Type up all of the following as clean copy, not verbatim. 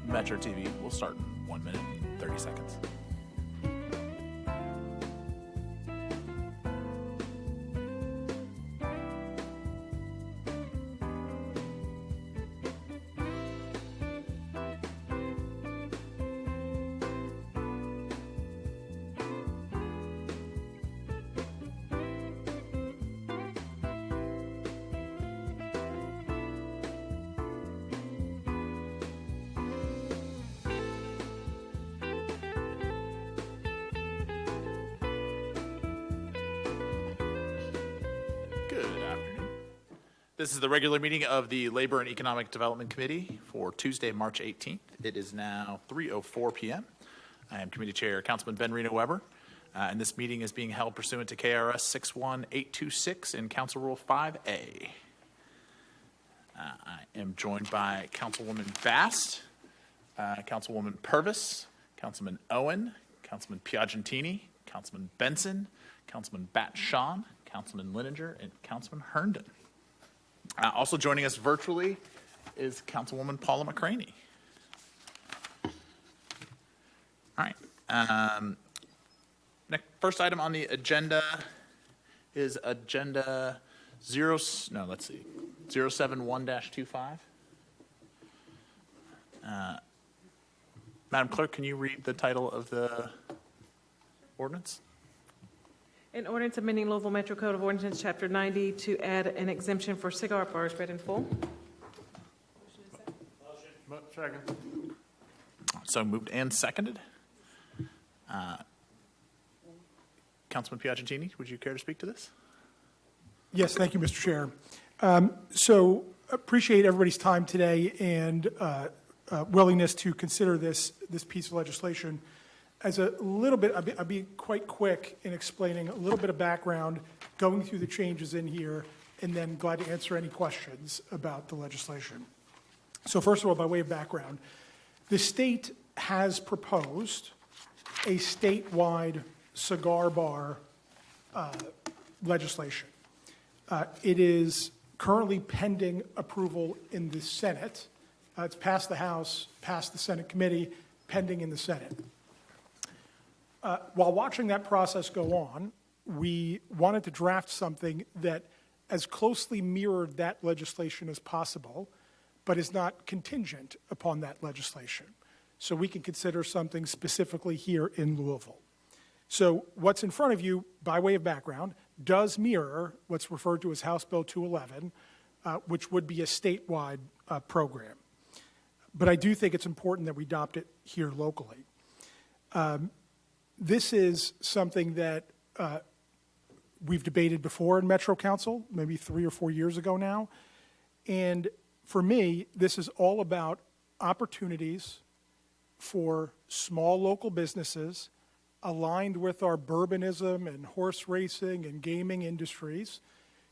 Metro TV will start in 1 minute and 30 seconds. This is the regular meeting of the Labor and Economic Development Committee for Tuesday, March 18th. It is now 3:04 p.m. I am Committee Chair Councilman Ben Reno Weber, and this meeting is being held pursuant to KRS 61826 and Council Rule 5A. I am joined by Councilwoman Bast, Councilwoman Purvis, Councilman Owen, Councilman Piagentini, Councilman Benson, Councilman Bat-Shawn, Councilman Lininger, and Councilman Herndon. Also joining us virtually is Councilwoman Paula McCraney. All right. First item on the agenda is agenda 071-25. Madam Clerk, can you read the title of the ordinance? An ordinance amending Louisville Metro Code of Ordinances, Chapter 90, to add an exemption for cigar bars. Read in full. Motion. Second. So moved and seconded. Councilman Piagentini, would you care to speak to this? Yes, thank you, Mr. Chair. So appreciate everybody's time today and willingness to consider this piece of legislation. As a little bit, I'll be quite quick in explaining a little bit of background, going through the changes in here, and then glad to answer any questions about the legislation. So first of all, by way of background, the state has proposed a statewide cigar bar legislation. It is currently pending approval in the Senate. It's passed the House, passed the Senate committee, pending in the Senate. While watching that process go on, we wanted to draft something that as closely mirrored that legislation as possible, but is not contingent upon that legislation. So we can consider something specifically here in Louisville. So what's in front of you, by way of background, does mirror what's referred to as House Bill 211, which would be a statewide program. But I do think it's important that we adopt it here locally. This is something that we've debated before in Metro Council, maybe 3 or 4 years ago now. And for me, this is all about opportunities for small local businesses aligned with our bourbonism and horse racing and gaming industries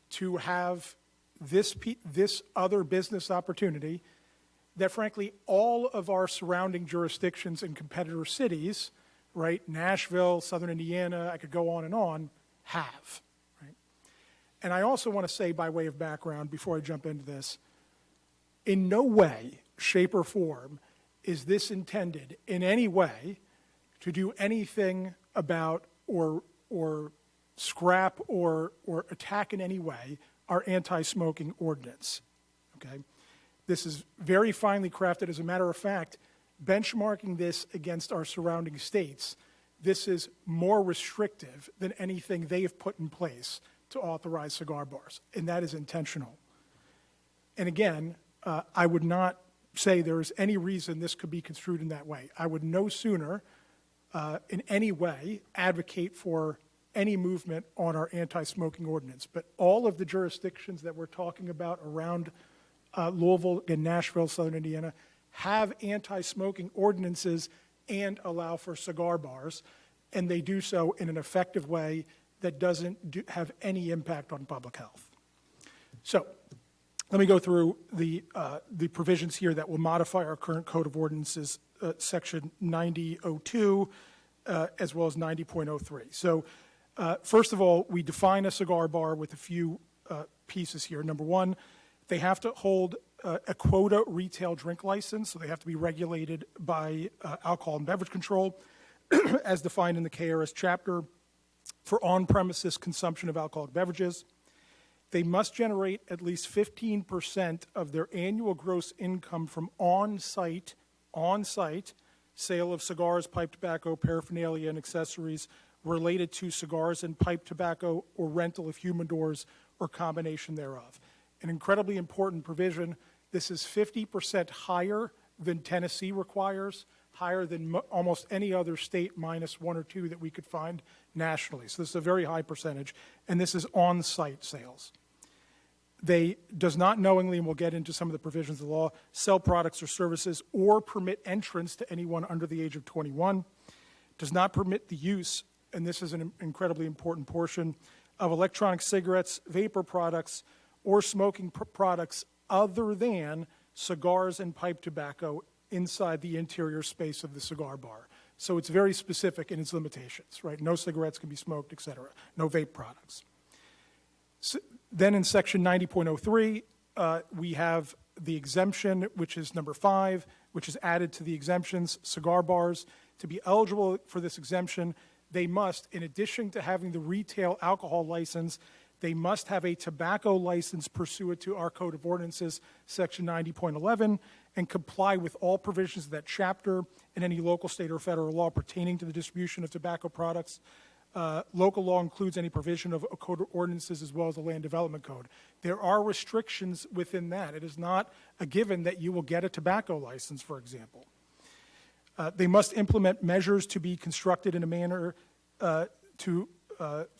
to have this other business opportunity that, frankly, all of our surrounding jurisdictions and competitor cities, right, Nashville, Southern Indiana, I could go on, have, right? And I also want to say, by way of background, before I jump into this, in no way, shape, or form is this intended in any way to do anything about or scrap or attack in any way our anti-smoking ordinance, okay? This is very finely crafted. As a matter of fact, benchmarking this against our surrounding states, this is more restrictive than anything they've put in place to authorize cigar bars, and that is intentional. And again, I would not say there is any reason this could be construed in that way. I would no sooner in any way advocate for any movement on our anti-smoking ordinance, but all of the jurisdictions that we're talking about around Louisville and Nashville, Southern Indiana, have anti-smoking ordinances and allow for cigar bars, and they do so in an effective way that doesn't have any impact on public health. So let me go through the provisions here that will modify our current Code of Ordinances, Section 90.02, as well as 90.03. So first of all, we define a cigar bar with a few pieces here. Number one, they have to hold a quota retail drink license, so they have to be regulated by Alcohol and Beverage Control, as defined in the KRS chapter, for on-premises consumption of alcoholic beverages. They must generate at least 15% of their annual gross income from on-site sale of cigars, pipe tobacco, paraphernalia, and accessories related to cigars and pipe tobacco, or rental of humidors or combination thereof. An incredibly important provision. This is 50% higher than Tennessee requires, higher than almost any other state minus one or two that we could find nationally. So this is a very high percentage, and this is on-site sales. They does not knowingly, and we'll get into some of the provisions of the law, sell products or services or permit entrance to anyone under the age of 21, does not permit the use, and this is an incredibly important portion, of electronic cigarettes, vapor products, or smoking products other than cigars and pipe tobacco inside the interior space of the cigar bar. So it's very specific in its limitations, right? No cigarettes can be smoked, et cetera. No vape products. So, then in section 90.03, we have the exemption, which is number 5, which is added to the exemptions, cigar bars. To be eligible for this exemption, they must, in addition to having the retail alcohol license, they must have a tobacco license pursuant to our Code of Ordinances, section 90.11, and comply with all provisions of that chapter and any local, state, or federal law pertaining to the distribution of tobacco products. Local law includes any provision of a Code of Ordinances as well as the Land Development Code. There are restrictions within that. It is not a given that you will get a tobacco license, for example. They must implement measures to be constructed in a manner to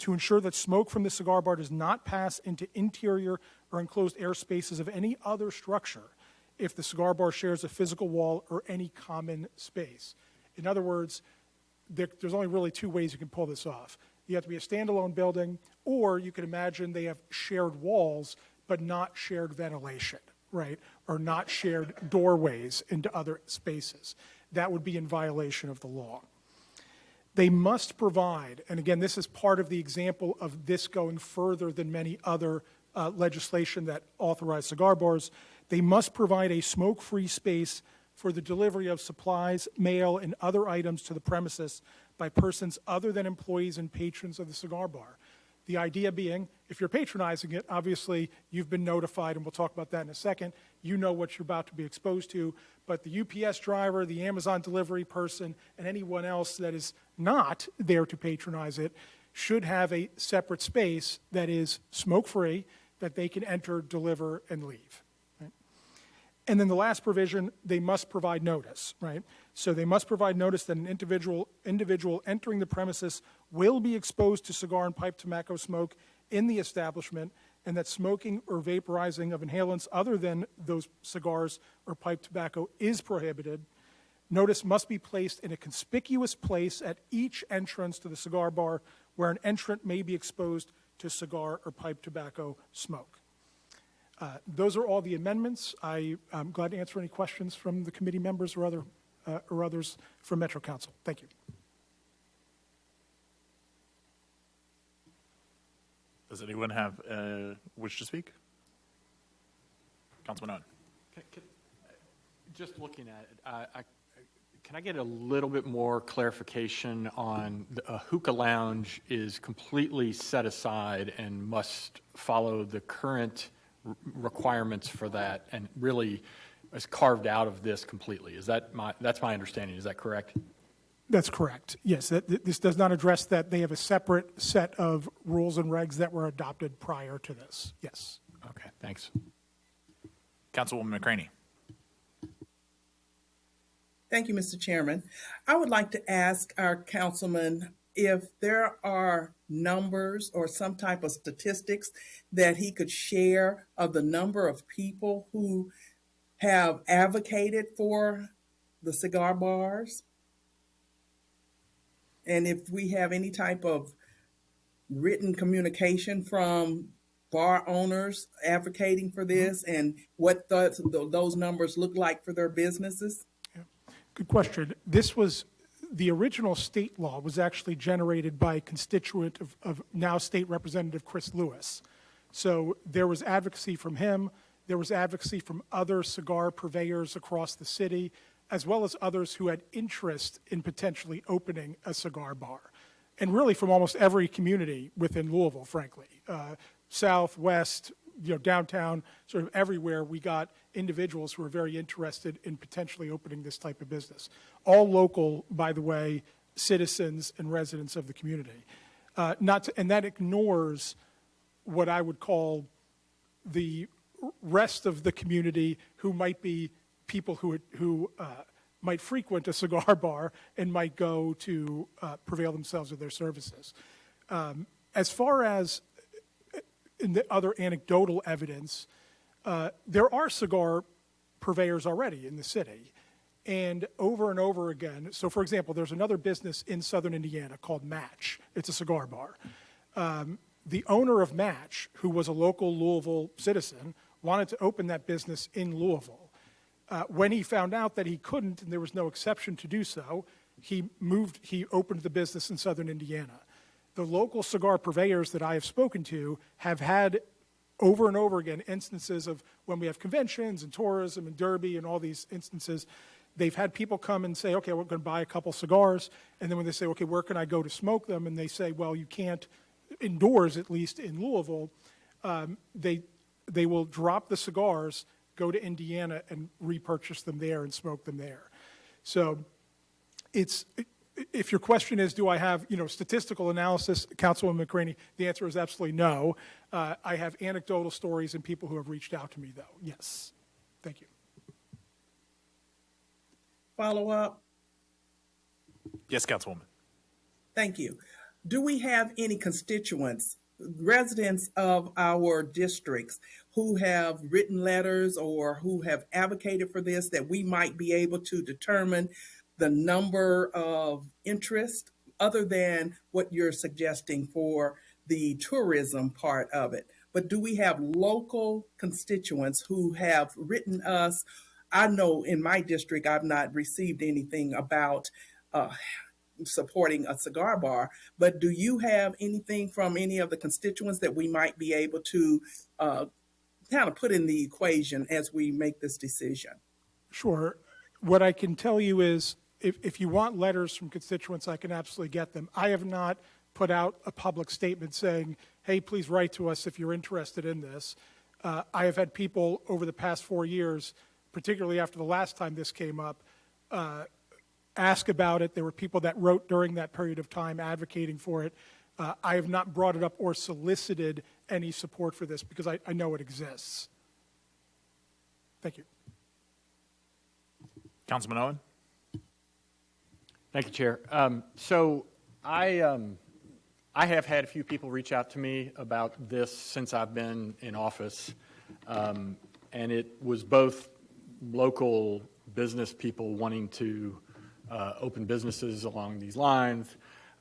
ensure that smoke from the cigar bar does not pass into interior or enclosed air spaces of any other structure if the cigar bar shares a physical wall or any common space. In other words, there's only really 2 ways you can pull this off. You have to be a standalone building, or you can imagine they have shared walls but not shared ventilation, right? Or not shared doorways into other spaces. That would be in violation of the law. They must provide, and again, this is part of the example of this going further than many other legislation that authorize cigar bars, they must provide a smoke-free space for the delivery of supplies, mail, and other items to the premises by persons other than employees and patrons of the cigar bar. The idea being, if you're patronizing it, obviously you've been notified, and we'll talk about that in a second. You know what you're about to be exposed to, but the UPS driver, the Amazon delivery person, and anyone else that is not there to patronize it should have a separate space that is smoke-free that they can enter, deliver, and leave. And then the last provision, they must provide notice, right? So they must provide notice that an individual entering the premises will be exposed to cigar and pipe tobacco smoke in the establishment, and that smoking or vaporizing of inhalants other than those cigars or pipe tobacco is prohibited. Notice must be placed in a conspicuous place at each entrance to the cigar bar where an entrant may be exposed to cigar or pipe tobacco smoke. Those are all the amendments. I'm glad to answer any questions from the committee members or others from Metro Council. Thank you. Does anyone have wish to speak? Councilman Owen. Just looking at it, can I get a little bit more clarification on a hookah lounge is completely set aside and must follow the current requirements for that, and really is carved out of this completely? That's my understanding. Is that correct? That's correct. Yes, this does not address that. They have a separate set of rules and regs that were adopted prior to this. Yes. Okay, thanks. Councilwoman McCraney. Thank you, Mr. Chairman. I would like to ask our councilman if there are numbers or some type of statistics that he could share of the number of people who have advocated for the cigar bars. And if we have any type of written communication from bar owners advocating for this, and what those numbers look like for their businesses. Yeah. Good question. The original state law was actually generated by a constituent of now State Representative Chris Lewis. So there was advocacy from him. There was advocacy from other cigar purveyors across the city, as well as others who had interest in potentially opening a cigar bar. And really from almost every community within Louisville, frankly. South, west, downtown, sort of everywhere, we got individuals who were very interested in potentially opening this type of business. All local, by the way, citizens and residents of the community. And that ignores what I would call the rest of the community who might be people who might frequent a cigar bar and might go to prevail themselves with their services. As far as in the other anecdotal evidence, there are cigar purveyors already in the city. And over again, so for example, there's another business in southern Indiana called Match. It's a cigar bar. The owner of Match, who was a local Louisville citizen, wanted to open that business in Louisville. When he found out that he couldn't and there was no exception to do so, he opened the business in southern Indiana. The local cigar purveyors that I have spoken to have had over and over again instances of when we have conventions and tourism and Derby and all these instances, they've had people come and say, okay, we're going to buy a couple cigars. And then when they say, okay, where can I go to smoke them? And they say, well, you can't, indoors at least in Louisville, they will drop the cigars, go to Indiana and repurchase them there and smoke them there. So if your question is, do I have, statistical analysis, Councilwoman McCraney, the answer is absolutely no. I have anecdotal stories and people who have reached out to me, though. Yes. Thank you. Follow up? Yes, Councilwoman. Thank you. Do we have any constituents, residents of our districts, who have written letters or who have advocated for this that we might be able to determine the number of interest other than what you're suggesting for the tourism part of it? But do we have local constituents who have written us? I know in my district, I've not received anything about supporting a cigar bar, but do you have anything from any of the constituents that we might be able to kind of put in the equation as we make this decision? Sure. What I can tell you is if you want letters from constituents, I can absolutely get them. I have not put out a public statement saying, hey, please write to us if you're interested in this. I have had people over the past 4 years, particularly after the last time this came up, ask about it. There were people that wrote during that period of time advocating for it. I have not brought it up or solicited any support for this because I know it exists. Thank you. Councilman Owen? Thank you, Chair. So I have had a few people reach out to me about this since I've been in office, and it was both local business people wanting to open businesses along these lines,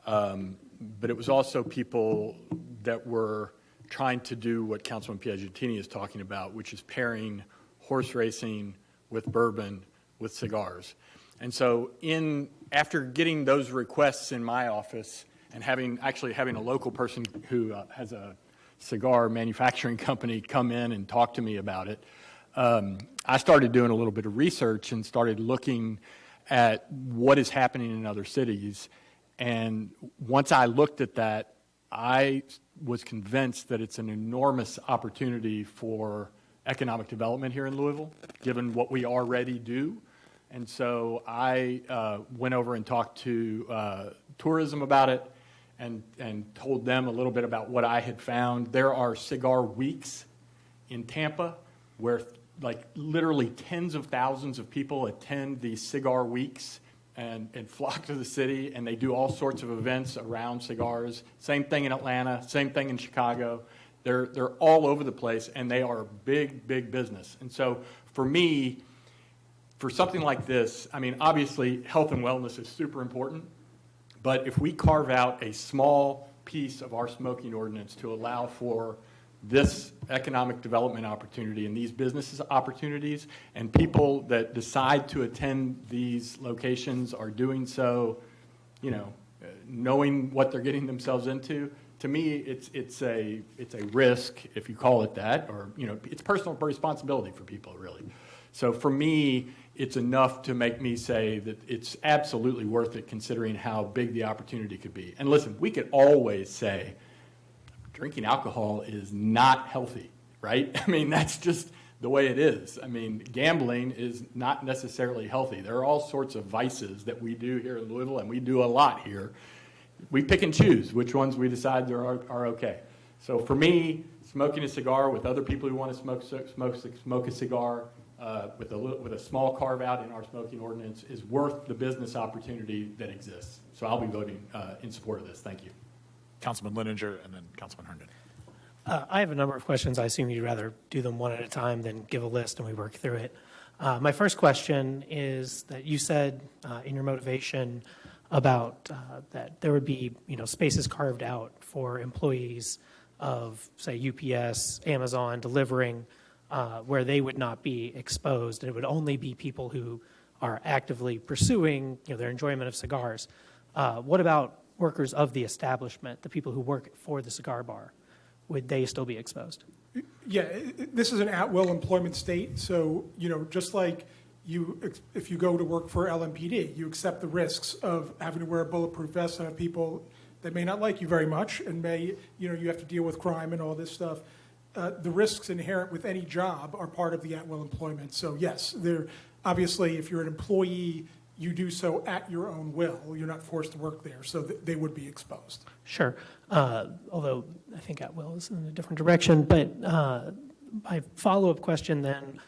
but it was also people that were trying to do what Councilman Piagentini is talking about, which is pairing horse racing with bourbon with cigars. And so after getting those requests in my office and having a local person who has a cigar manufacturing company come in and talk to me about it, I started doing a little bit of research and started looking at what is happening in other cities. And once I looked at that, I was convinced that it's an enormous opportunity for economic development here in Louisville, given what we already do. And so I went over and talked to tourism about it and told them a little bit about what I had found. There are cigar weeks in Tampa where literally tens of thousands of people attend these cigar weeks and flock to the city, and they do all sorts of events around cigars. Same thing in Atlanta, same thing in Chicago. They're all over the place, and they are big, big business. And so for me, for something like this, I mean, obviously health and wellness is super important, but if we carve out a small piece of our smoking ordinance to allow for this economic development opportunity and these business opportunities, and people that decide to attend these locations are doing so, knowing what they're getting themselves into, To me, it's a risk, if you call it that, or, it's personal responsibility for people, really. So for me, it's enough to make me say that it's absolutely worth it considering how big the opportunity could be. And listen, we could always say drinking alcohol is not healthy, right? I mean, that's just the way it is. I mean, gambling is not necessarily healthy. There are all sorts of vices that we do here in Louisville, and we do a lot here. We pick and choose which ones we decide are okay. So for me, smoking a cigar with other people who want to smoke a cigar with a small carve out in our smoking ordinance is worth the business opportunity that exists. So I'll be voting in support of this. Thank you. Councilman Lininger and then Councilman Herndon. I have a number of questions. I assume you'd rather do them one at a time than give a list and we work through it. My first question is that you said in your motivation about that there would be, spaces carved out for employees of, say, UPS, Amazon, delivering, where they would not be exposed. And it would only be people who are actively pursuing, their enjoyment of cigars. What about workers of the establishment, the people who work for the cigar bar? Would they still be exposed? Yeah, this is an at-will employment state, so, just like if you go to work for LMPD, you accept the risks of having to wear a bulletproof vest and have people that may not like you very much and you have to deal with crime and all this stuff. The risks inherent with any job are part of the at-will employment. So yes, obviously, if you're an employee, you do so at your own will. You're not forced to work there, so they would be exposed. Sure. Although I think at will is in a different direction. But my follow-up question then,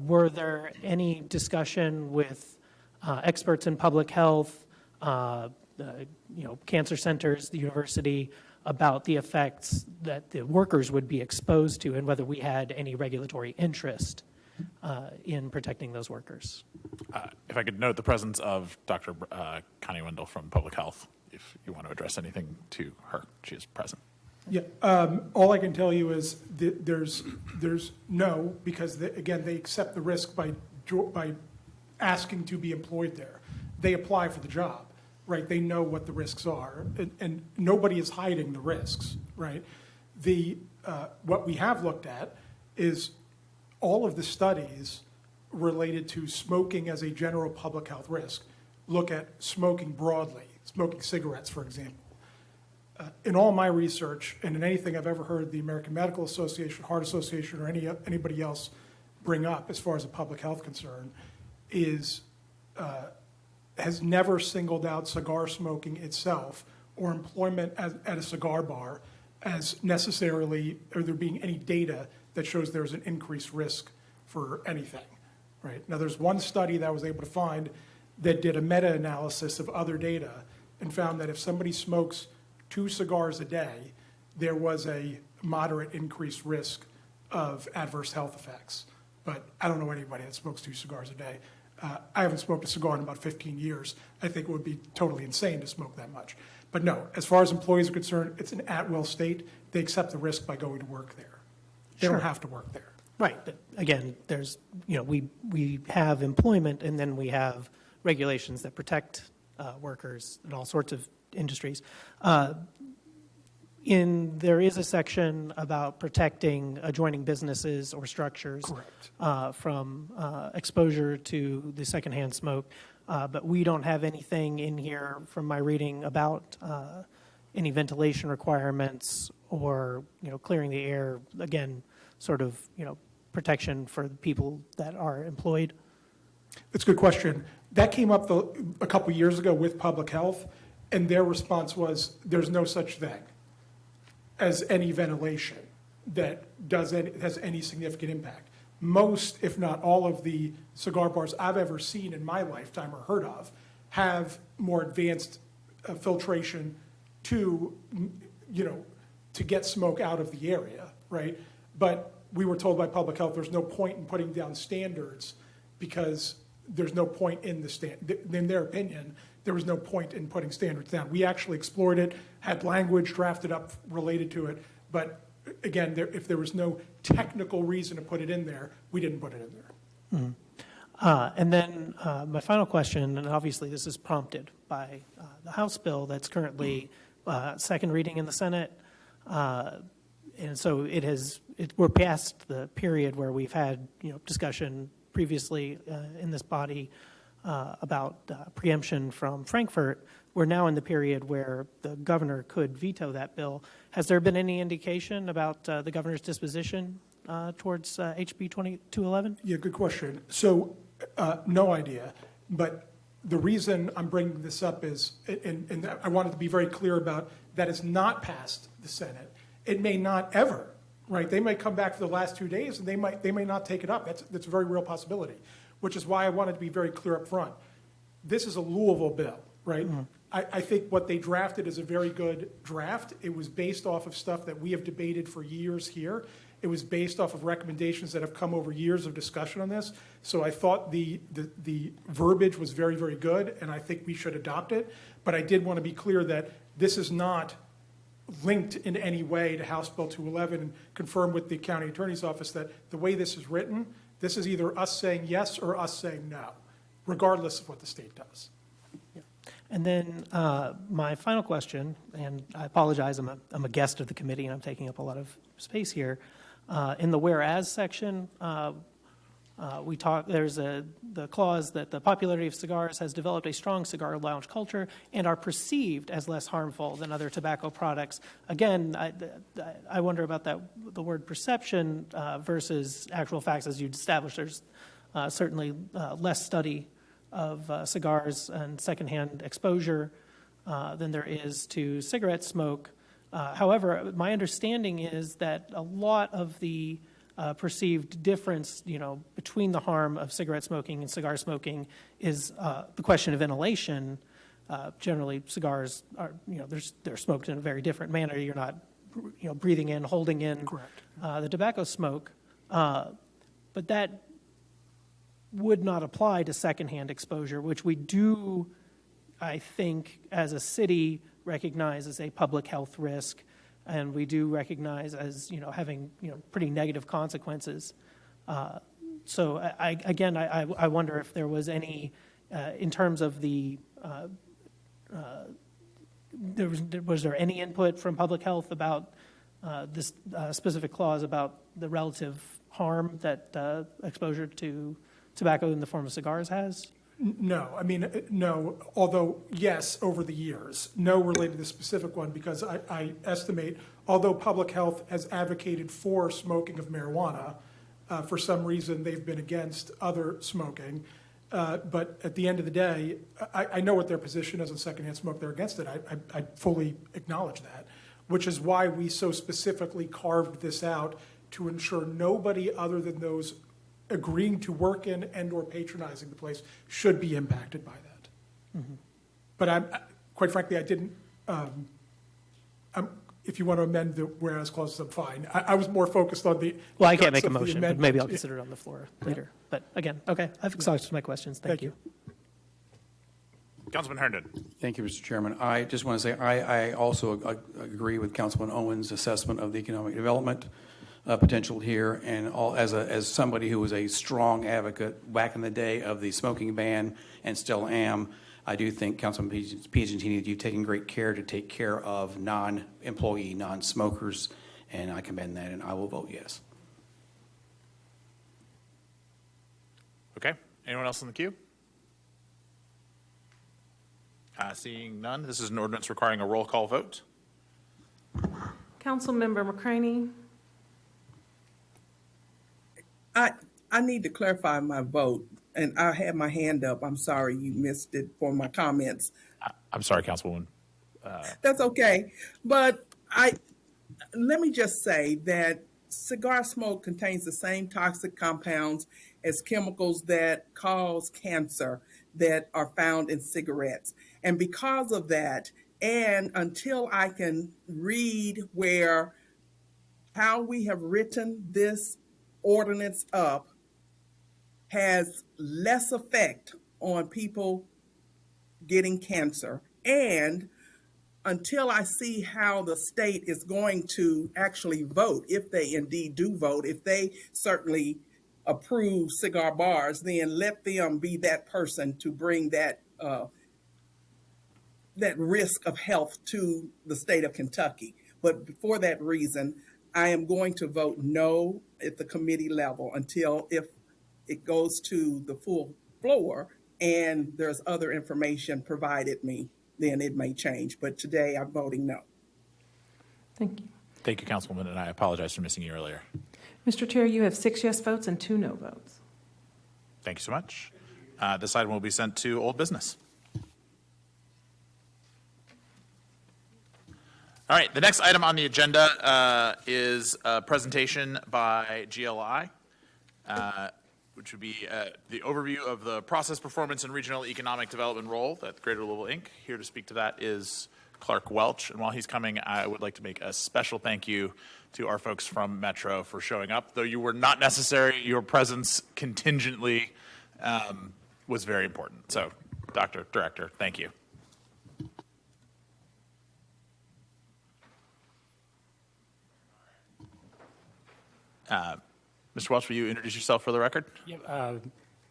were there any discussion with experts in public health, cancer centers, the university, about the effects that the workers would be exposed to and whether we had any regulatory interest in protecting those workers? If I could note the presence of Dr. Connie Wendell from Public Health, if you want to address anything to her, she is present. Yeah, all I can tell you is that there's no, because again, they accept the risk by asking to be employed there. They apply for the job, right? They know what the risks are, and nobody is hiding the risks, right? What we have looked at is all of the studies related to smoking as a general public health risk look at smoking broadly, smoking cigarettes, for example. In all my research, and in anything I've ever heard the American Medical Association, Heart Association, or anybody else bring up as far as a public health concern, has never singled out cigar smoking itself or employment at a cigar bar as necessarily, or there being any data that shows there's an increased risk for anything, right? Now, there's one study that I was able to find that did a meta-analysis of other data and found that if somebody smokes 2 cigars a day, there was a moderate increased risk of adverse health effects. But I don't know anybody that smokes 2 cigars a day. I haven't smoked a cigar in about 15 years. I think it would be totally insane to smoke that much. But no, as far as employees are concerned, it's an at-will state. They accept the risk by going to work there. They Sure. don't have to work there. Right, but again, there's, we have employment and then we have regulations that protect workers in all sorts of industries. There is a section about protecting adjoining businesses or structures from exposure to the secondhand smoke, but we don't have anything in here from my reading about any ventilation requirements or, clearing the air, again, sort of, protection for the people that are employed. It's a good question. That came up a couple years ago with public health, and their response was there's no such thing as any ventilation that has any significant impact. Most, if not all, of the cigar bars I've ever seen in my lifetime or heard of have more advanced filtration to get smoke out of the area, right? But we were told by public health there's no point in putting down standards because there's no point in in their opinion, there was no point in putting standards down. We actually explored it, had language drafted up related to it, but again, if there was no technical reason to put it in there, we didn't put it in there. Mm-hmm. And then my final question, and obviously this is prompted by the House bill that's currently second reading in the Senate, And so we're past the period where we've had, discussion previously in this body about preemption from Frankfurt. We're now in the period where the governor could veto that bill. Has there been any indication about the governor's disposition towards HB 2211? Yeah, good question. So, no idea, but the reason I'm bringing this up is, and I wanted to be very clear about, that it's not passed the Senate. It may not ever, right? They may come back for the last 2 days, and they may not take it up. That's a very real possibility, which is why I wanted to be very clear up front. This is a Louisville bill, right? Mm-hmm. I think what they drafted is a very good draft. It was based off of stuff that we have debated for years here. It was based off of recommendations that have come over years of discussion on this. So I thought the verbiage was very, very good, and I think we should adopt it. But I did want to be clear that this is not linked in any way to House Bill 211, and confirm with the county attorney's office that the way this is written, this is either us saying yes or us saying no, regardless of what the state does. And then my final question, and I apologize, I'm a guest of the committee and I'm taking up a lot of space here. In the whereas section, there's the clause that the popularity of cigars has developed a strong cigar lounge culture and are perceived as less harmful than other tobacco products. Again, I wonder about the word perception versus actual facts. As you'd established, there's certainly less study of cigars and secondhand exposure than there is to cigarette smoke. However, my understanding is that a lot of the perceived difference, between the harm of cigarette smoking and cigar smoking is the question of inhalation. Generally, cigars are, they're smoked in a very different manner. You're not, breathing in, holding in the tobacco smoke. But that would not apply to secondhand exposure, which we do, I think, as a city, recognize as a public health risk, and we do recognize as having pretty negative consequences. So I wonder if there was any, in terms of the, was there any input from public health about this specific clause about the relative harm that exposure to tobacco in the form of cigars has? No, no, although, yes, over the years. No related to the specific one, because I estimate, although public health has advocated for smoking of marijuana, for some reason they've been against other smoking. But at the end of the day, I know what their position is on secondhand smoke. They're against it. I fully acknowledge that, which is why we so specifically carved this out to ensure nobody other than those agreeing to work in and or patronizing the place should be impacted by that. Mm-hmm. But quite frankly, I didn't, if you want to amend the whereas clauses, I'm fine. I was more focused on the. Well, I can't make a motion, but maybe I'll consider it on the floor later. But again, okay, I've exhausted my questions. Thank you. Councilman Herndon. Thank you, Mr. Chairman. I just want to say I also agree with Councilman Owen's assessment of the economic development potential here, and as somebody who was a strong advocate back in the day of the smoking ban and still am, I do think, Councilman Piagentini, that you've taken great care to take care of non-employee, non-smokers, and I commend that, and I will vote yes. Okay. Anyone else in the queue? Seeing none, this is an ordinance requiring a roll call vote. Councilmember McCraney. I need to clarify my vote, and I had my hand up. I'm sorry you missed it for my comments. I'm sorry, Councilwoman. That's okay. But let me just say that cigar smoke contains the same toxic compounds as chemicals that cause cancer that are found in cigarettes. And because of that, and until I can read how we have written this ordinance up has less effect on people getting cancer. And until I see how the state is going to actually vote, if they indeed do vote, if they certainly approve cigar bars, then let them be that person to bring that risk of health to the state of Kentucky. But for that reason, I am going to vote no at the committee level until if it goes to the full floor and there's other information provided me, then it may change. But today I'm voting no. Thank you. Thank you, Councilwoman, and I apologize for missing you earlier. Mr. Chair, you have 6 yes votes and 2 no votes. Thank you so much. This item will be sent to old business. All right, the next item on the agenda is a presentation by GLI, which would be the overview of the process, performance, and regional economic development role at Greater Louisville, Inc. Here to speak to that is Clark Welch, and while he's coming, I would like to make a special thank you to our folks from Metro for showing up. Though you were not necessary, your presence contingently was very important. So, Director, thank you. Mr. Welch, will you introduce yourself for the record?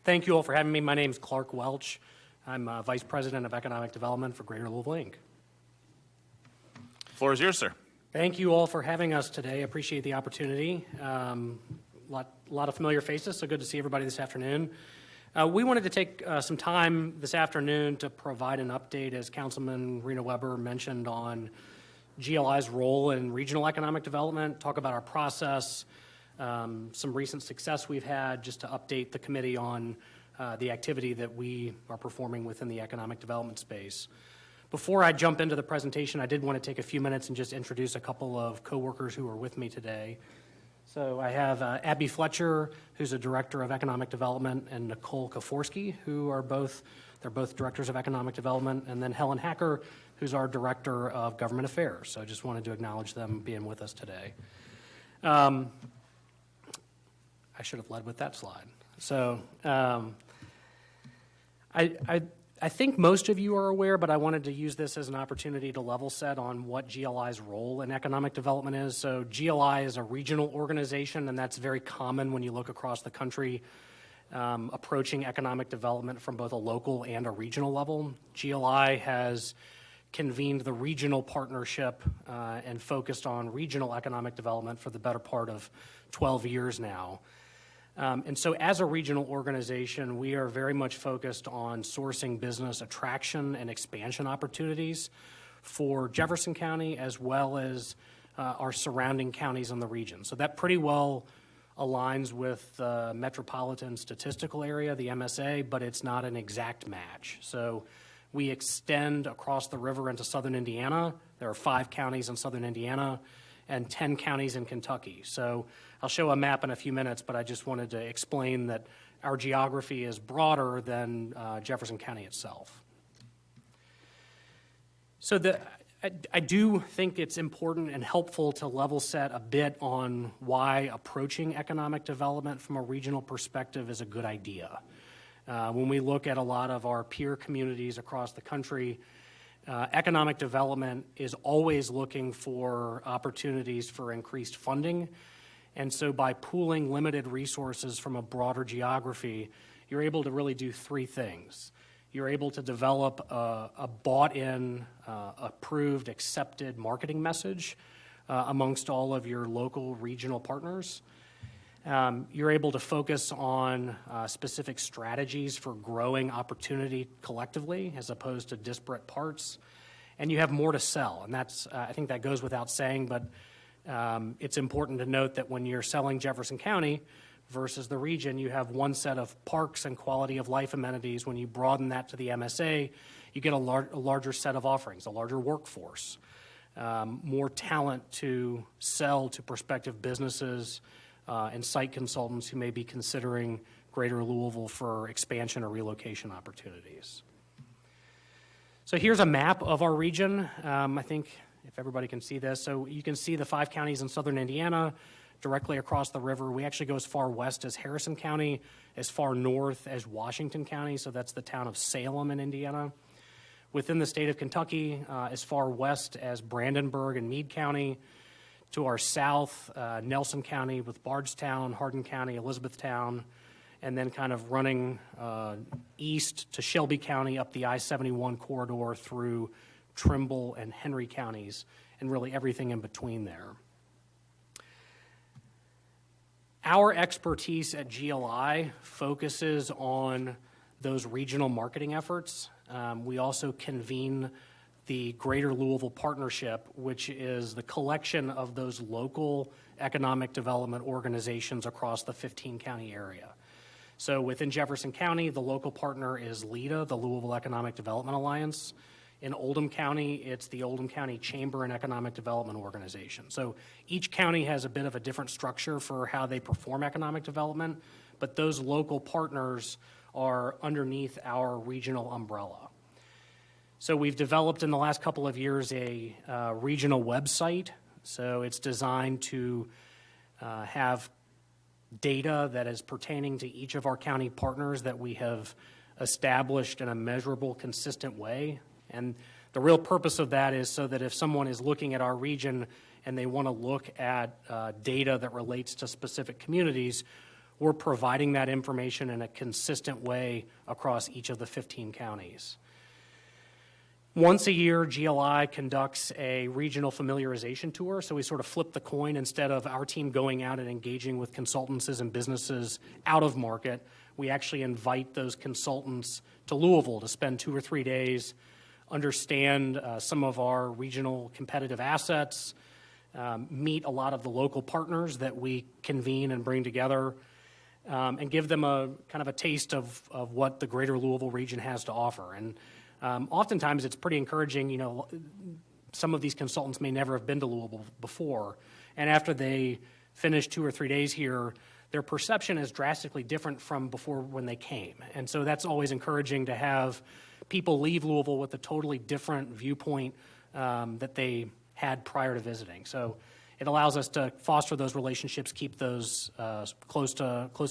Thank you all for having me. My name is Clark Welch. I'm Vice President of Economic Development for Greater Louisville, Inc. The floor is yours, sir. Thank you all for having us today. Appreciate the opportunity. Lot of familiar faces, so good to see everybody this afternoon. We wanted to take some time this afternoon to provide an update, as Councilman Rena Weber mentioned, on GLI's role in regional economic development, talk about our process, some recent success we've had, just to update the committee on the activity that we are performing within the economic development space. Before I jump into the presentation, I did want to take a few minutes and just introduce a couple of coworkers who are with me today. So I have Abby Fletcher, who's a Director of Economic Development, and Nicole Kaforsky, who are both Directors of Economic Development, and then Helen Hacker, who's our Director of Government Affairs. So I just wanted to acknowledge them being with us today. I should have led with that slide. So I think most of you are aware, but I wanted to use this as an opportunity to level set on what GLI's role in economic development is. So GLI is a regional organization, and that's very common when you look across the country, approaching economic development from both a local and a regional level. GLI has convened the regional partnership and focused on regional economic development for the better part of 12 years now. And so as a regional organization, we are very much focused on sourcing business attraction and expansion opportunities for Jefferson County as well as our surrounding counties in the region. So that pretty well aligns with the Metropolitan Statistical Area, the MSA, but it's not an exact match. So we extend across the river into southern Indiana. There are 5 counties in southern Indiana and 10 counties in Kentucky. So I'll show a map in a few minutes, but I just wanted to explain that our geography is broader than Jefferson County itself. So I do think it's important and helpful to level set a bit on why approaching economic development from a regional perspective is a good idea. When we look at a lot of our peer communities across the country, economic development is always looking for opportunities for increased funding. And so by pooling limited resources from a broader geography, you're able to really do 3 things. You're able to develop a bought-in, approved, accepted marketing message amongst all of your local regional partners. You're able to focus on specific strategies for growing opportunity collectively as opposed to disparate parts. And you have more to sell. And that's, I think that goes without saying, but it's important to note that when you're selling Jefferson County versus the region, you have one set of parks and quality of life amenities. When you broaden that to the MSA, you get a larger set of offerings, a larger workforce, more talent to sell to prospective businesses and site consultants who may be considering Greater Louisville for expansion or relocation opportunities. So here's a map of our region. I think if everybody can see this. So you can see the 5 counties in southern Indiana directly across the river. We actually go as far west as Harrison County, as far north as Washington County. So that's the town of Salem in Indiana. Within the state of Kentucky, as far west as Brandenburg and Meade County. To our south, Nelson County with Bardstown, Hardin County, Elizabethtown, and then kind of running east to Shelby County up the I-71 corridor through Trimble and Henry counties, and really everything in between there. Our expertise at GLI focuses on those regional marketing efforts. We also convene the Greater Louisville Partnership, which is the collection of those local economic development organizations across the 15-county area. So within Jefferson County, the local partner is LEDA, the Louisville Economic Development Alliance. In Oldham County, it's the Oldham County Chamber and Economic Development Organization. So each county has a bit of a different structure for how they perform economic development, but those local partners are underneath our regional umbrella. So we've developed in the last couple of years a regional website. So it's designed to have data that is pertaining to each of our county partners that we have established in a measurable, consistent way. And the real purpose of that is so that if someone is looking at our region and they want to look at data that relates to specific communities, we're providing that information in a consistent way across each of the 15 counties. Once a year, GLI conducts a regional familiarization tour, so we sort of flip the coin. Instead of our team going out and engaging with consultants and businesses out of market, we actually invite those consultants to Louisville to spend 2 or 3 days, understand some of our regional competitive assets, meet a lot of the local partners that we convene and bring together, and give them a kind of a taste of what the greater Louisville region has to offer. And oftentimes it's pretty encouraging. You know, some of these consultants may never have been to Louisville before, and after they finish 2 or 3 days here, their perception is drastically different from before when they came. And so that's always encouraging to have people leave Louisville with a totally different viewpoint that they had prior to visiting. So it allows us to foster those relationships, keep those close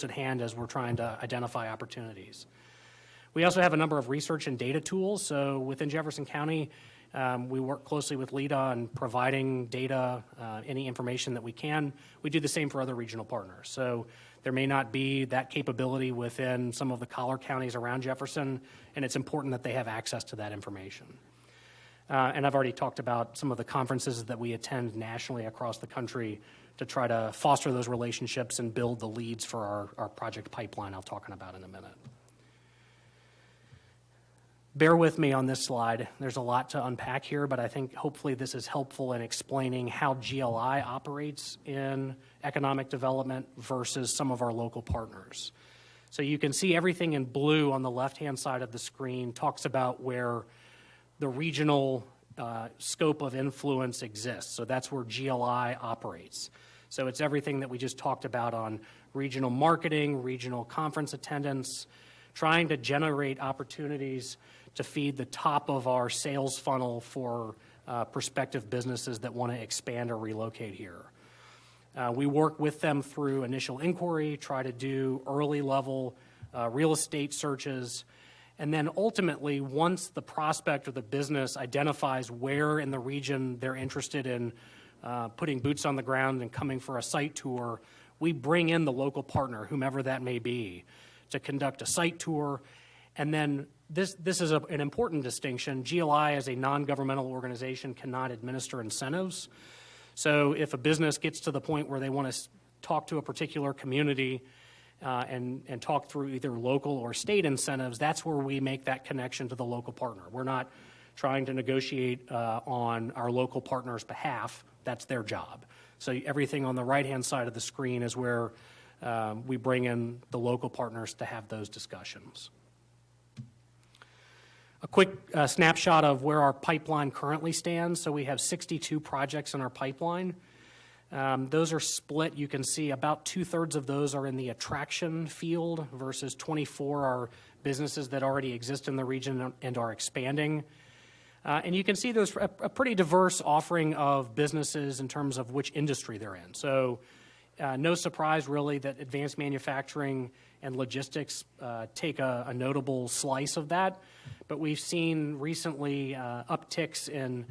at hand as we're trying to identify opportunities. We also have a number of research and data tools. So within Jefferson County, we work closely with LEDA on providing data, any information that we can. We do the same for other regional partners. So there may not be that capability within some of the collar counties around Jefferson, and it's important that they have access to that information. And I've already talked about some of the conferences that we attend nationally across the country to try to foster those relationships and build the leads for our project pipeline I'll talk about in a minute. Bear with me on this slide. There's a lot to unpack here, but I think hopefully this is helpful in explaining how GLI operates in economic development versus some of our local partners. So you can see everything in blue on the left-hand side of the screen talks about where the regional scope of influence exists. So that's where GLI operates. So it's everything that we just talked about on regional marketing, regional conference attendance, trying to generate opportunities to feed the top of our sales funnel for prospective businesses that want to expand or relocate here. We work with them through initial inquiry, try to do early level real estate searches, and then ultimately, once the prospect or the business identifies where in the region they're interested in putting boots on the ground and coming for a site tour, we bring in the local partner, whomever that may be, to conduct a site tour. And then this is an important distinction. GLI, as a non-governmental organization, cannot administer incentives. So if a business gets to the point where they want to talk to a particular community and talk through either local or state incentives, that's where we make that connection to the local partner. We're not trying to negotiate on our local partner's behalf. That's their job. So everything on the right-hand side of the screen is where we bring in the local partners to have those discussions. A quick snapshot of where our pipeline currently stands. So we have 62 projects in our pipeline. Those are split. You can see about 2/3 of those are in the attraction field versus 24 are businesses that already exist in the region and are expanding. And you can see there's a pretty diverse offering of businesses in terms of which industry they're in. So no surprise, really, that advanced manufacturing and logistics take a notable slice of that. But we've seen recently upticks in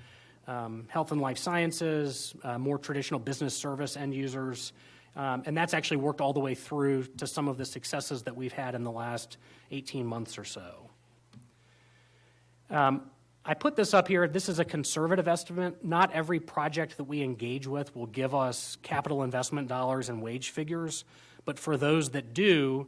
health and life sciences, more traditional business service end users, and that's actually worked all the way through to some of the successes that we've had in the last 18 months or so. I put this up here. This is a conservative estimate. Not every project that we engage with will give us capital investment dollars and wage figures, but for those that do,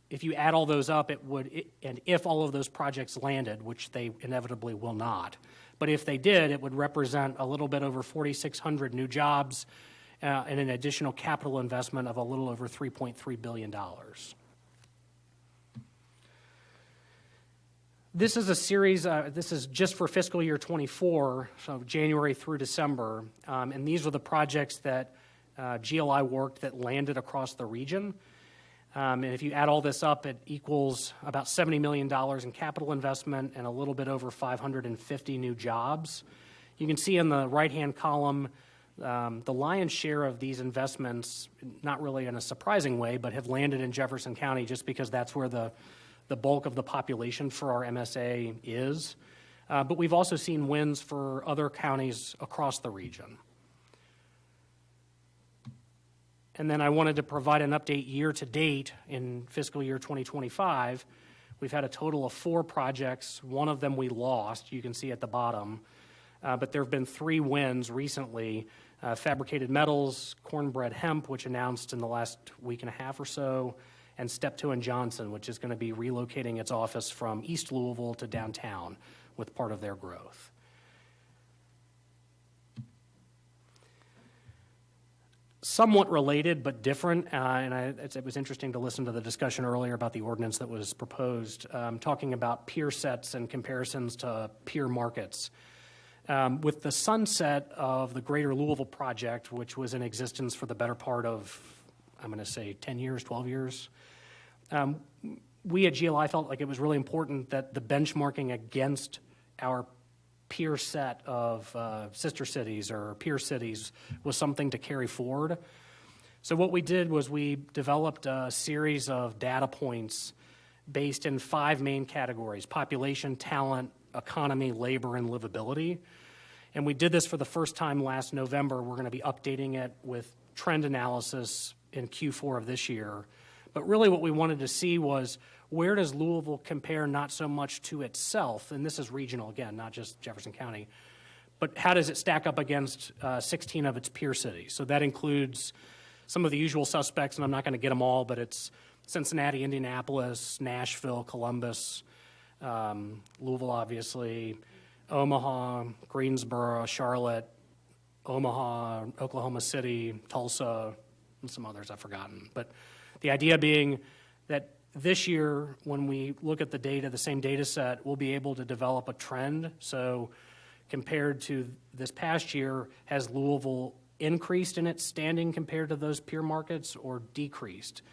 if you add all those up, and if all of those projects landed, which they inevitably will not, but if they did, it would represent a little bit over 4,600 new jobs and an additional capital investment of a little over $3.3 billion. This is a series, this is just for fiscal year 24, so January through December, and these are the projects that GLI worked that landed across the region. And if you add all this up, it equals about $70 million in capital investment and a little bit over 550 new jobs. You can see in the right-hand column, the lion's share of these investments, not really in a surprising way, but have landed in Jefferson County just because that's where the bulk of the population for our MSA is. But we've also seen wins for other counties across the region. And then I wanted to provide an update year to date in fiscal year 2025. We've had a total of 4 projects. One of them we lost, you can see at the bottom. But there have been 3 wins recently. Fabricated Metals, Cornbread Hemp, which announced in the last week and a half or so, and Step 2 and Johnson, which is going to be relocating its office from East Louisville to downtown with part of their growth. Somewhat related but different, it was interesting to listen to the discussion earlier about the ordinance that was proposed, talking about peer sets and comparisons to peer markets. With the sunset of the Greater Louisville Project, which was in existence for the better part of, I'm going to say 10 years, 12 years, we at GLI felt like it was really important that the benchmarking against our peer set of sister cities or peer cities was something to carry forward. So what we did was we developed a series of data points based in 5 main categories: population, talent, economy, labor, and livability. And we did this for the first time last November. We're going to be updating it with trend analysis in Q4 of this year. But really what we wanted to see was, where does Louisville compare not so much to itself, and this is regional again, not just Jefferson County, but how does it stack up against 16 of its peer cities? So that includes some of the usual suspects, and I'm not going to get them all, but it's Cincinnati, Indianapolis, Nashville, Columbus, Louisville, obviously, Omaha, Greensboro, Charlotte, Omaha, Oklahoma City, Tulsa, and some others I've forgotten. But the idea being that this year, when we look at the data, the same data set, we'll be able to develop a trend. So compared to this past year, has Louisville increased in its standing compared to those peer markets or decreased?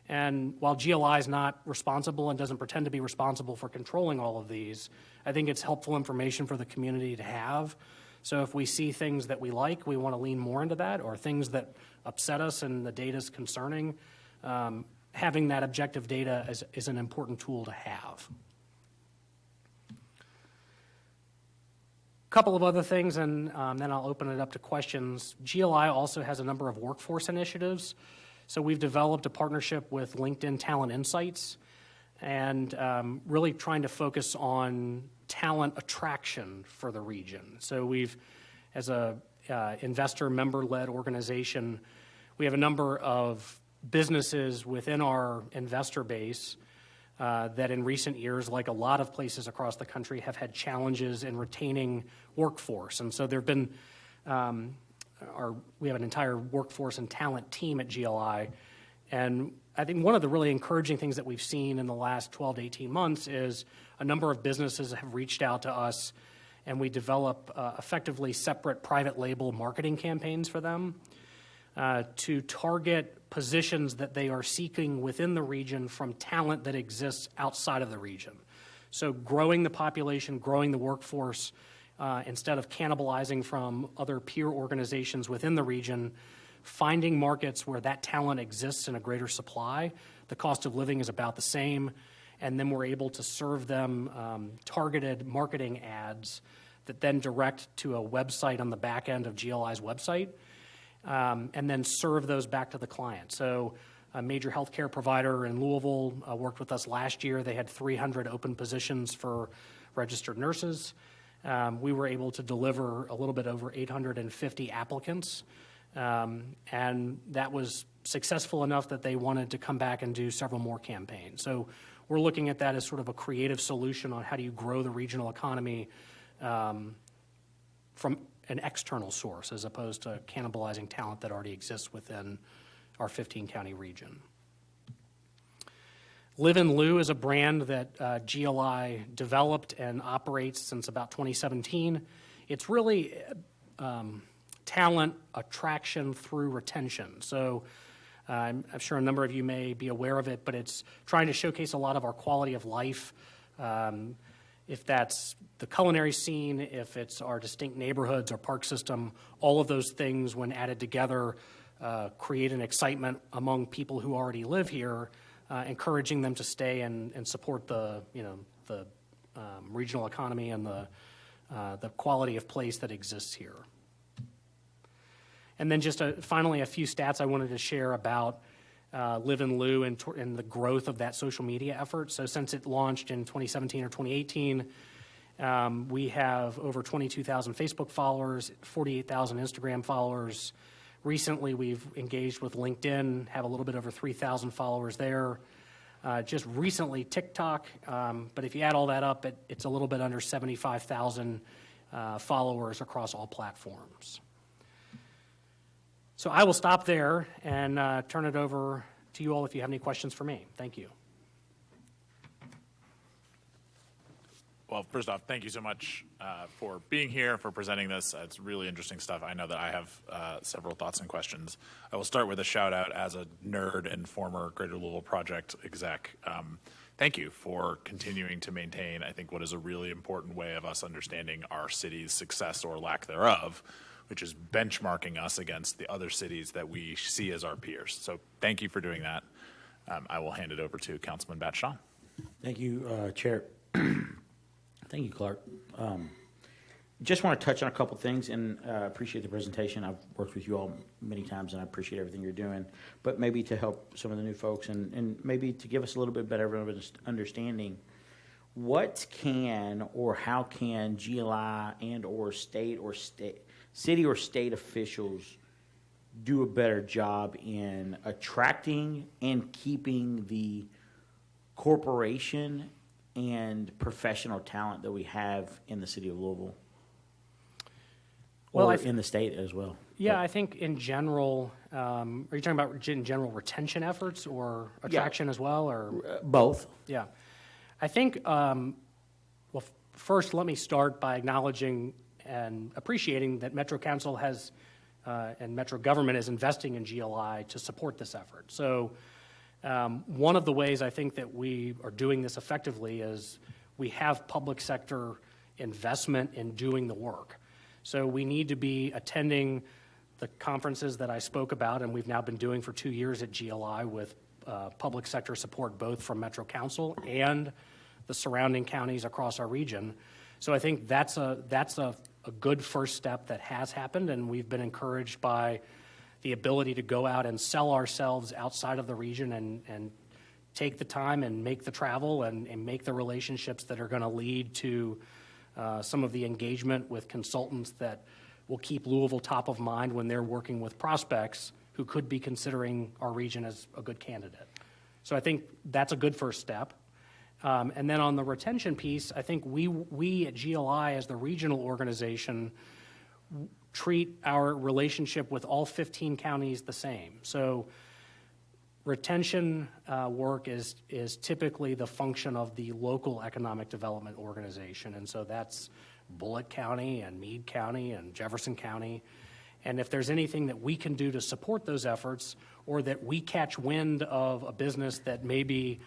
And while GLI is not responsible and doesn't pretend to be responsible for controlling all of these, I think it's helpful information for the community to have. So if we see things that we like, we want to lean more into that, or things that upset us and the data is concerning, having that objective data is an important tool to have. A couple of other things, and then I'll open it up to questions. GLI also has a number of workforce initiatives. So we've developed a partnership with LinkedIn Talent Insights, and really trying to focus on talent attraction for the region. So we've, as a investor member-led organization, we have a number of businesses within our investor base that in recent years, like a lot of places across the country, have had challenges in retaining workforce. And so there have been, we have an entire workforce and talent team at GLI. And I think one of the really encouraging things that we've seen in the last 12 to 18 months is a number of businesses have reached out to us, and we develop effectively separate private label marketing campaigns for them to target positions that they are seeking within the region from talent that exists outside of the region. So growing the population, growing the workforce, instead of cannibalizing from other peer organizations within the region, finding markets where that talent exists in a greater supply, the cost of living is about the same, and then we're able to serve them targeted marketing ads that then direct to a website on the back end of GLI's website, and then serve those back to the client. So a major healthcare provider in Louisville worked with us last year. They had 300 open positions for registered nurses. We were able to deliver a little bit over 850 applicants, and that was successful enough that they wanted to come back and do several more campaigns. So we're looking at that as sort of a creative solution on how do you grow the regional economy from an external source as opposed to cannibalizing talent that already exists within our 15-county region. Live and Lou is a brand that GLI developed and operates since about 2017. It's really talent attraction through retention. So I'm sure a number of you may be aware of it, but it's trying to showcase a lot of our quality of life. If that's the culinary scene, if it's our distinct neighborhoods, our park system, all of those things when added together create an excitement among people who already live here, encouraging them to stay and support the regional economy and the quality of place that exists here. And then just finally a few stats I wanted to share about Live and Lou and the growth of that social media effort. So since it launched in 2017 or 2018, we have over 22,000 Facebook followers, 48,000 Instagram followers. Recently, we've engaged with LinkedIn, have a little bit over 3,000 followers there. Just recently, TikTok, but if you add all that up, it's a little bit under 75,000 followers across all platforms. So I will stop there and turn it over to you all if you have any questions for me. Thank you. Well, first off, thank you so much for being here, for presenting this. It's really interesting stuff. I know that I have several thoughts and questions. I will start with a shout out as a nerd and former Greater Louisville Project exec. Thank you for continuing to maintain, I think, what is a really important way of us understanding our city's success or lack thereof, which is benchmarking us against the other cities that we see as our peers. So thank you for doing that. I will hand it over to Councilman Batshon. Thank you, Chair. Thank you, Clark. Just want to touch on a couple things and appreciate the presentation. I've worked with you all many times and I appreciate everything you're doing. But maybe to help some of the new folks and maybe to give us a little bit better of an understanding, what can or how can GLI and or city or state officials do a better job in attracting and keeping the corporation and professional talent that we have in the city of Louisville, or Well, in the state as well? Yeah, I think in general, are you talking about in general retention efforts or attraction as well, or? Both. Yeah. I think, well, first let me start by acknowledging and appreciating that Metro Council has, and Metro government is investing in GLI to support this effort. So one of the ways I think that we are doing this effectively is we have public sector investment in doing the work. So we need to be attending the conferences that I spoke about, and we've now been doing for 2 years at GLI with public sector support both from Metro Council and the surrounding counties across our region. So I think that's a good first step that has happened, and we've been encouraged by the ability to go out and sell ourselves outside of the region and take the time and make the travel and make the relationships that are going to lead to some of the engagement with consultants that will keep Louisville top of mind when they're working with prospects who could be considering our region as a good candidate. So I think that's a good first step. And then on the retention piece, I think we at GLI as the regional organization treat our relationship with all 15 counties the same. So retention work is typically the function of the local economic development organization. And so that's Bullitt County and Meade County and Jefferson County. And if there's anything that we can do to support those efforts, or that we catch wind of a business that may be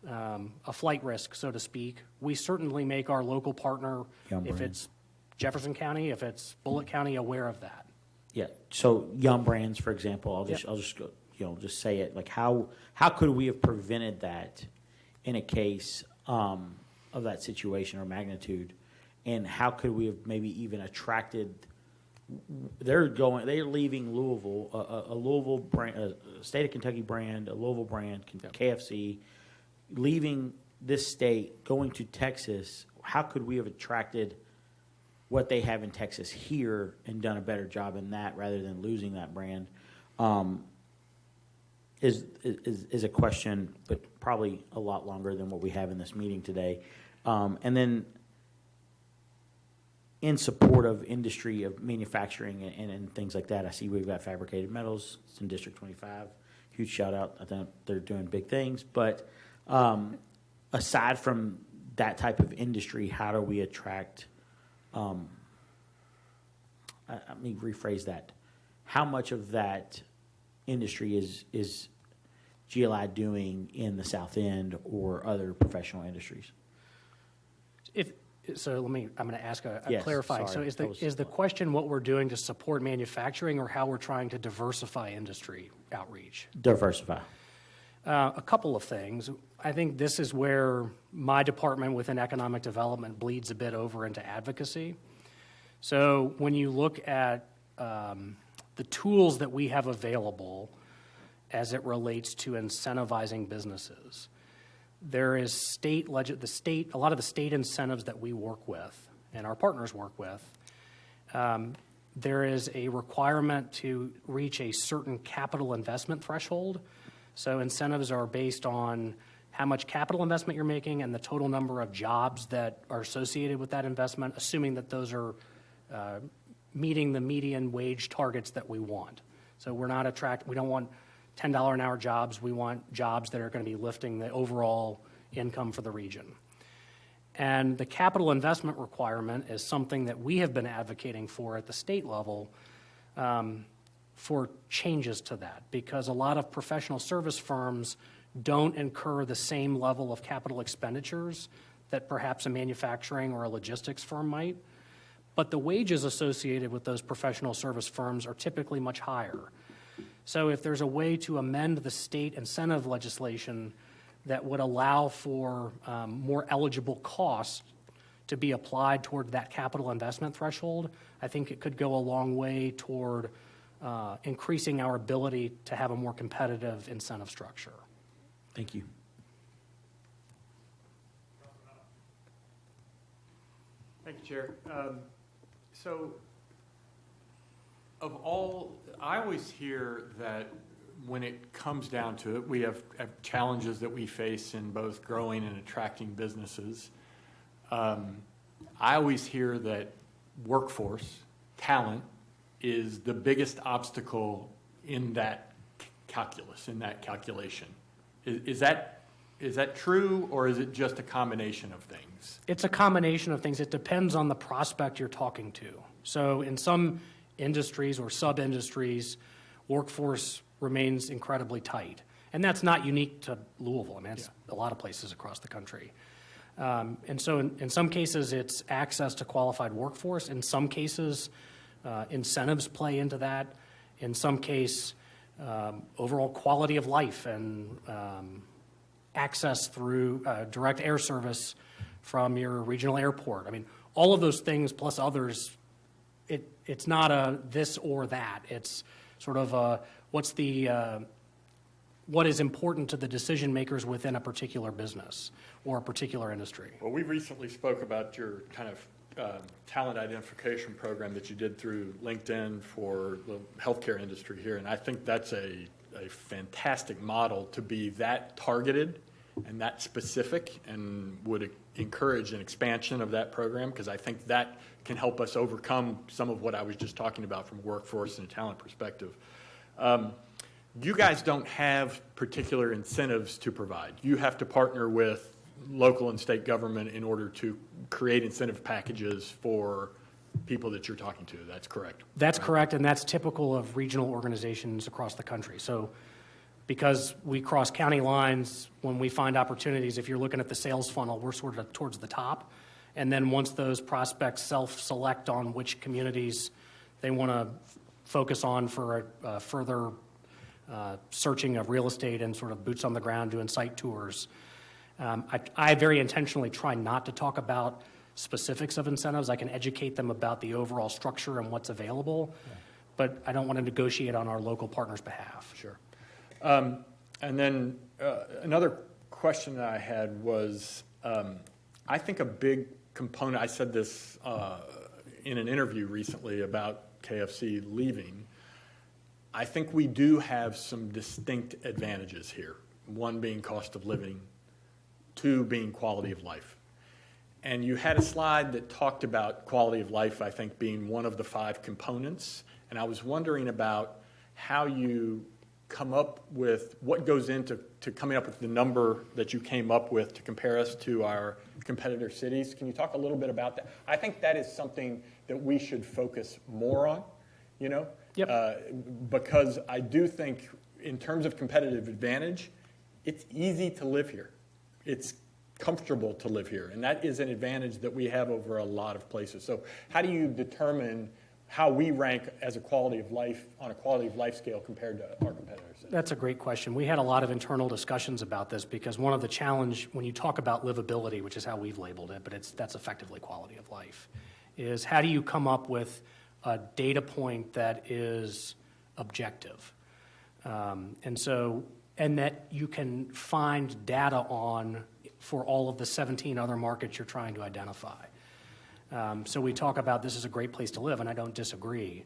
a flight risk, so to speak, we certainly make our local partner, if it's Jefferson County, if it's Bullitt County, aware of that. Yeah. So Yum Brands, for example, I'll just go, just say it. Like how could we have prevented that in a case of that situation or magnitude, and how could we have maybe even attracted? They're leaving Louisville, a Louisville brand, a state of Kentucky brand, a Louisville brand, KFC, leaving this state, going to Texas how could we have attracted what they have in Texas here and done a better job in that rather than losing that brand? Is a question, but probably a lot longer than what we have in this meeting today. And then in support of industry, of manufacturing and things like that, I see we've got Fabricated Metals. It's in District 25. Huge shout out. I think they're doing big things. But aside from that type of industry, how do we attract, let me rephrase that. How much of that industry is GLI doing in the South End or other professional industries? I'm going to ask a Yes, clarifying. So sorry, is that was- the question what we're doing to support manufacturing or how we're trying to diversify industry outreach? Diversify. A couple of things. I think this is where my department within economic development bleeds a bit over into advocacy. So when you look at the tools that we have available as it relates to incentivizing businesses, there is a lot of the state incentives that we work with and our partners work with. There is a requirement to reach a certain capital investment threshold. So incentives are based on how much capital investment you're making and the total number of jobs that are associated with that investment, assuming that those are meeting the median wage targets that we want. So we don't want $10 an hour jobs. We want jobs that are going to be lifting the overall income for the region. And the capital investment requirement is something that we have been advocating for at the state level for changes to that, because a lot of professional service firms don't incur the same level of capital expenditures that perhaps a manufacturing or a logistics firm might. But the wages associated with those professional service firms are typically much higher. So if there's a way to amend the state incentive legislation that would allow for more eligible costs to be applied toward that capital investment threshold, I think it could go a long way toward increasing our ability to have a more competitive incentive structure. Thank you. Thank you, Chair. So, I always hear that when it comes down to it, we have challenges that we face in both growing and attracting businesses. I always hear that workforce, talent, is the biggest obstacle in that calculus, in that calculation. Is that true, or is it just a combination of things? It's a combination of things. It depends on the prospect you're talking to. So in some industries or sub-industries, workforce remains incredibly tight. And that's not unique to Louisville. I mean, it's a lot of places across the country. And so in some cases, it's access to qualified workforce. In some cases, incentives play into that. In some case, overall quality of life and access through direct air service from your regional airport. I mean, all of those things plus others, it's not a this or that. It's sort of a, what is important to the decision makers within a particular business or a particular industry. Well, we recently spoke about your kind of talent identification program that you did through LinkedIn for the healthcare industry here, and I think that's a fantastic model to be that targeted and that specific, and would encourage an expansion of that program, because I think that can help us overcome some of what I was just talking about from a workforce and a talent perspective. You guys don't have particular incentives to provide. You have to partner with local and state government in order to create incentive packages for people that you're talking to. That's correct? That's correct, and that's typical of regional organizations across the country. So because we cross county lines, when we find opportunities, if you're looking at the sales funnel, we're sort of towards the top. And then once those prospects self-select on which communities they want to focus on for further searching of real estate and sort of boots on the ground doing site tours, I very intentionally try not to talk about specifics of incentives. I can educate them about the overall structure and what's available, but I don't want to negotiate on our local partners' behalf. Sure. And then another question that I had was, I think a big component, I said this in an interview recently about KFC leaving. I think we do have some distinct advantages here. One being cost of living, two being quality of life. And you had a slide that talked about quality of life, I think, being one of the 5 components. And I was wondering about how you come up with what goes into coming up with the number that you came up with to compare us to our competitor cities. Can you talk a little bit about that? I think that is something that we should focus more on, you know? Yep. Because I do think in terms of competitive advantage, it's easy to live here. It's comfortable to live here, and that is an advantage that we have over a lot of places. So how do you determine how we rank as a quality of life, on a quality of life scale compared to our competitors? That's a great question. We had a lot of internal discussions about this because one of the challenge when you talk about livability, which is how we've labeled it, but that's effectively quality of life, is how do you come up with a data point that is objective? And that you can find data on for all of the 17 other markets you're trying to identify. So we talk about this is a great place to live, and I don't disagree,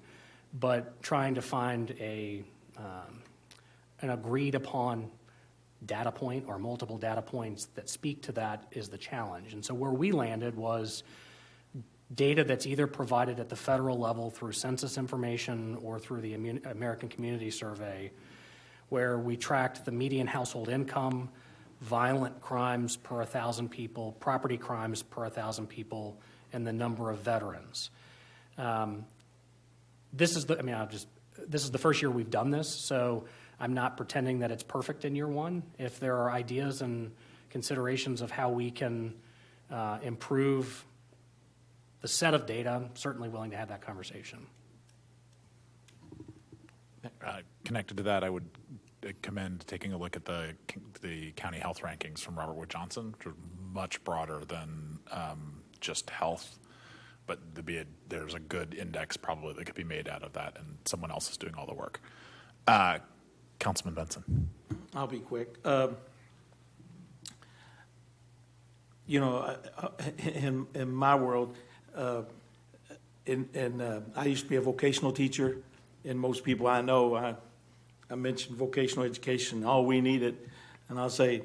but trying to find an agreed upon data point or multiple data points that speak to that is the challenge. And so where we landed was data that's either provided at the federal level through census information or through the American Community Survey, where we tracked the median household income, violent crimes per 1,000 people, property crimes per 1,000 people, and the number of veterans. This is the first year we've done this, so I'm not pretending that it's perfect in year one. If there are ideas and considerations of how we can improve the set of data, I'm certainly willing to have that conversation. Connected to that, I would commend taking a look at the county health rankings from Robert Wood Johnson, which are much broader than just health, but there's a good index probably that could be made out of that, and someone else is doing all the work. Councilman Benson. I'll be quick. You know, in my world, I used to be a vocational teacher, and most people I know, I mentioned vocational education, all we needed, and I'll say,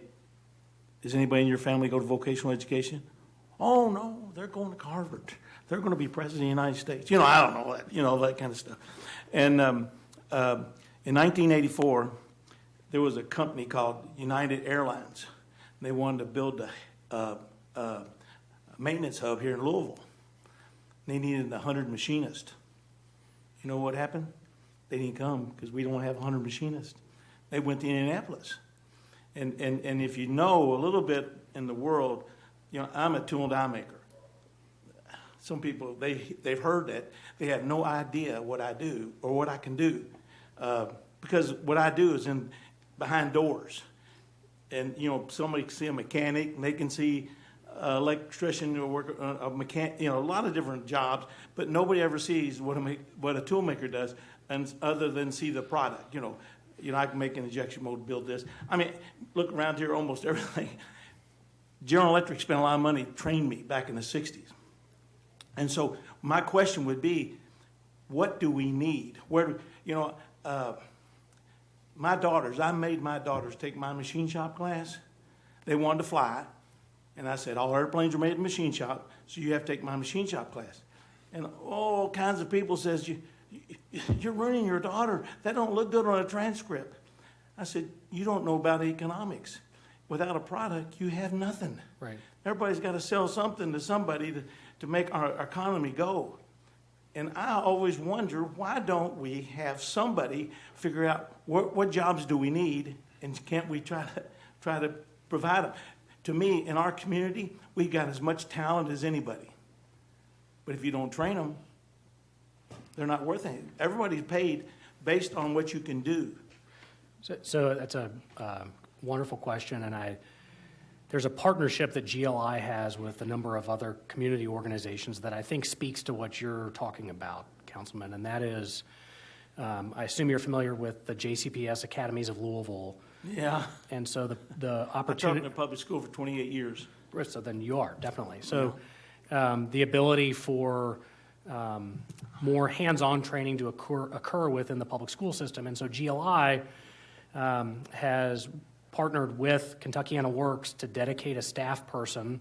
does anybody in your family go to vocational education? Oh, no, they're going to Harvard. They're going to be president of the United States. You know, I don't know that, you know, that kind of stuff. And in 1984, there was a company called United Airlines. They wanted to build a maintenance hub here in Louisville. They needed 100 machinists. You know what happened? They didn't come because we don't have 100 machinists. They went to Indianapolis. And if you know a little bit in the world, you know, I'm a tool and die maker. Some people, they've heard that. They have no idea what I do or what I can do. Because what I do is behind doors. And, you know, somebody can see a mechanic, and they can see an electrician or work, a mechanic, you know, a lot of different jobs, but nobody ever sees what a tool maker does, and other than see the product. You know, I can make an injection mold, build this. I mean, look around here, almost everything. General Electric spent a lot of money to train me back in the 60s. And so my question would be, what do we need? Where, you know, I made my daughters take my machine shop class. They wanted to fly. And I said, all airplanes are made in machine shop, so you have to take my machine shop class. And all kinds of people says, you're ruining your daughter. That don't look good on a transcript. I said, you don't know about economics. Without a product, you have nothing. Right. Everybody's got to sell something to somebody to make our economy go. And I always wonder, why don't we have somebody figure out what jobs do we need, and can't we try to provide them? To me, in our community, we've got as much talent as anybody. But if you don't train them, they're not worth anything. Everybody's paid based on what you can do. So that's a wonderful question, and there's a partnership that GLI has with a number of other community organizations that I think speaks to what you're talking about, Councilman, and that is, I assume you're familiar with the JCPS Academies of Louisville. Yeah. And so the I taught opportunity. in a public school for 28 years. So then you are, definitely. So the ability for more hands-on training to occur within the public school system. And so GLI has partnered with Kentuckiana Works to dedicate a staff person.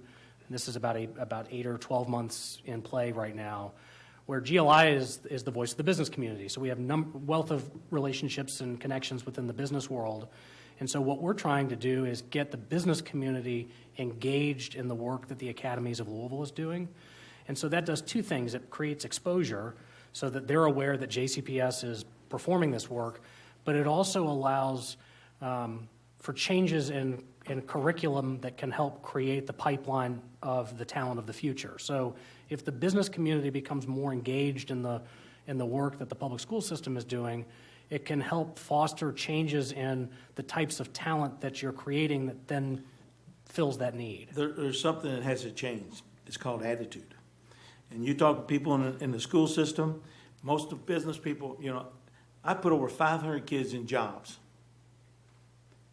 This is about 8 or 12 months in play right now, where GLI is the voice of the business community. So we have wealth of relationships and connections within the business world. And so what we're trying to do is get the business community engaged in the work that the Academies of Louisville is doing. And so that does two things. It creates exposure so that they're aware that JCPS is performing this work, but it also allows for changes in curriculum that can help create the pipeline of the talent of the future. So if the business community becomes more engaged in the work that the public school system is doing, it can help foster changes in the types of talent that you're creating that then fills that need. There's something that has to change. It's called attitude. And you talk to people in the school system, most of business people, you know, I put over 500 kids in jobs.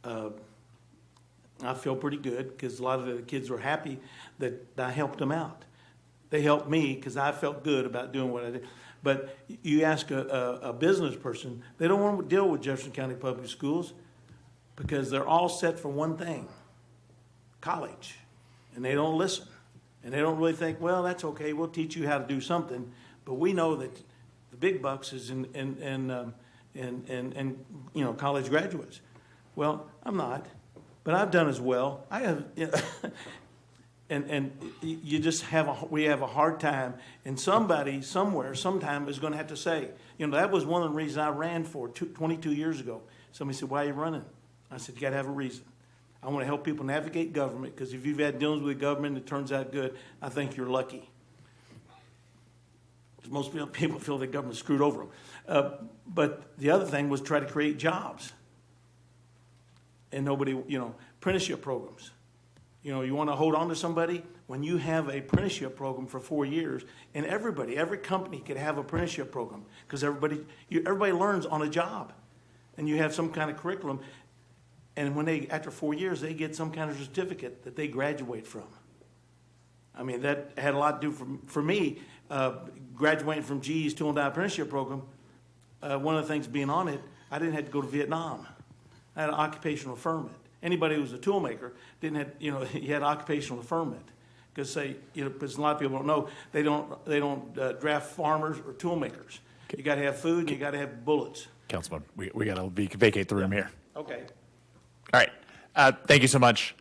I feel pretty good because a lot of the kids were happy that I helped them out. They helped me because I felt good about doing what I did. But you ask a business person, they don't want to deal with Jefferson County Public Schools because they're all set for one thing, college. And they don't listen. And they don't really think, well, that's okay, we'll teach you how to do something. But we know that the big bucks is in you know, college graduates. Well, I'm not, but I've done as well. I have, you know, and you just we have a hard time, and somebody somewhere sometime is going to have to say, you know, that was one of the reasons I ran for 22 years ago. Somebody said, why are you running? I said, you got to have a reason. I want to help people navigate government, because if you've had dealings with government and it turns out good, I think you're lucky. Because most people feel the government screwed over them. But the other thing was try to create jobs. And nobody, you know, apprenticeship programs. You know, you want to hold on to somebody? When you have a apprenticeship program for 4 years, and every company could have an apprenticeship program, because everybody learns on a job. And you have some kind of curriculum. And when after 4 years, they get some kind of certificate that they graduate from. I mean, that had a lot to do for me, graduating from GE's Tool and Die Apprenticeship Program. One of the things being on it, I didn't have to go to Vietnam. I had an occupational deferment. Anybody who was a tool maker didn't have, you know, he had occupational deferment. Because because a lot of people don't know, they don't draft farmers or tool makers. You got to have food and you got to have bullets. Councilman, we got to vacate the room here. Okay. All right. Thank you so much.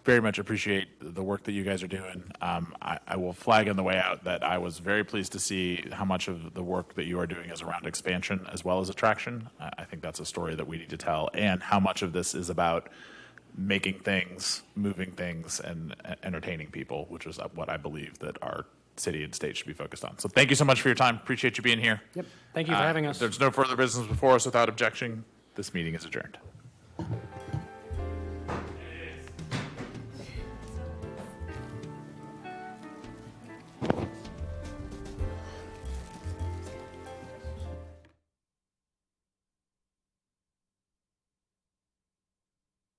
Very much appreciate the work that you guys are doing. I will flag on the way out that I was very pleased to see how much of the work that you are doing is around expansion as well as attraction. I think that's a story that we need to tell, and how much of this is about making things, moving things, and entertaining people, which is what I believe that our city and state should be focused on. So thank you so much for your time. Appreciate you being here. Yep. Thank you for having us. If there's no further business before us without objection, this meeting is adjourned.